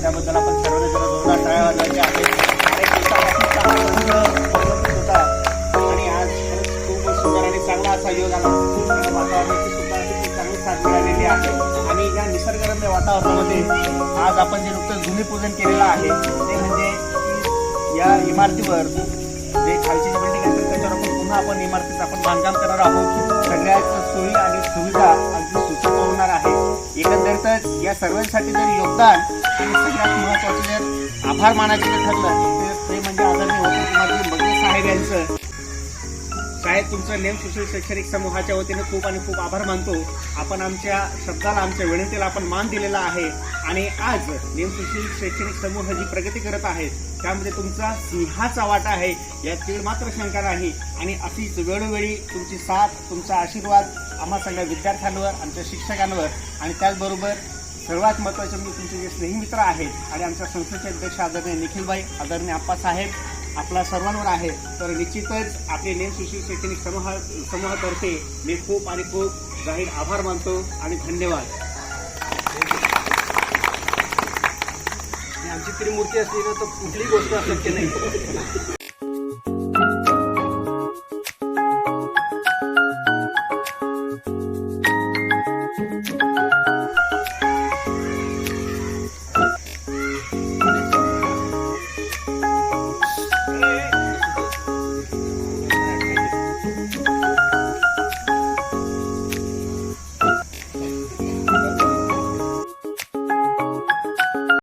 त्याबद्दल आपण सर्वांनी जरा जोरदार टाळ्या वाजवायच्या आहेत. आणि आज खरंच खूप सुंदर आणि चांगला असा योग आला. वातावरणाची सुद्धा अशी चांगली साथ मिळालेली आहे. आणि या निसर्गरम्य वातावरणामध्ये आज आपण जे नुकतंच भूमिपूजन केलेलं आहे ते म्हणजे या इमारतीवर जे खालची जी बिल्डिंग आहे त्याच्यावर आपण पुन्हा आपण इमारतीत आपण बांधकाम करणार आहोत. सगळ्याच सोयी आणि सुविधा अगदी सुसज्ज होणार आहे. एकंदरीतच या सर्वांसाठी जर योगदान आणि सगळ्यात महत्त्वाचं जर आभार मानायचं जर ठरलं तर ते म्हणजे आदरणीय वसंतकुमारजी मगरे साहेब यांचं. साहेब तुमचं नेम सुशील शैक्षणिक समूहाच्या वतीने खूप आणि खूप आभार मानतो. आपण आमच्या शब्दाला आमच्या विनंतीला आपण मान दिलेला आहे. आणि आज नेम सुशील शैक्षणिक समूह जी प्रगती करत आहे त्यामध्ये तुमचा सिंहाचा वाटा आहे यात तीळ मात्र शंका नाही. आणि अशीच वेळोवेळी तुमची साथ तुमचा आशीर्वाद आम्हा सगळ्या विद्यार्थ्यांवर आमच्या शिक्षकांवर आणि त्याचबरोबर सर्वात महत्त्वाचे म्हणजे तुमचे जे स्नेहीमित्र आहेत आणि आमच्या संस्थेचे अध्यक्ष आदरणीय निखिलभाई आदरणीय आप्पासाहेब आपल्या सर्वांवर आहे. तर निश्चितच आपले नेम सुशील शैक्षणिक समूहातर्फे मी खूप आणि खूप जाहीर आभार मानतो आणि धन्यवाद. आमची त्रिमूर्ती असली ना तर कुठलीही गोष्ट अशक्य नाही.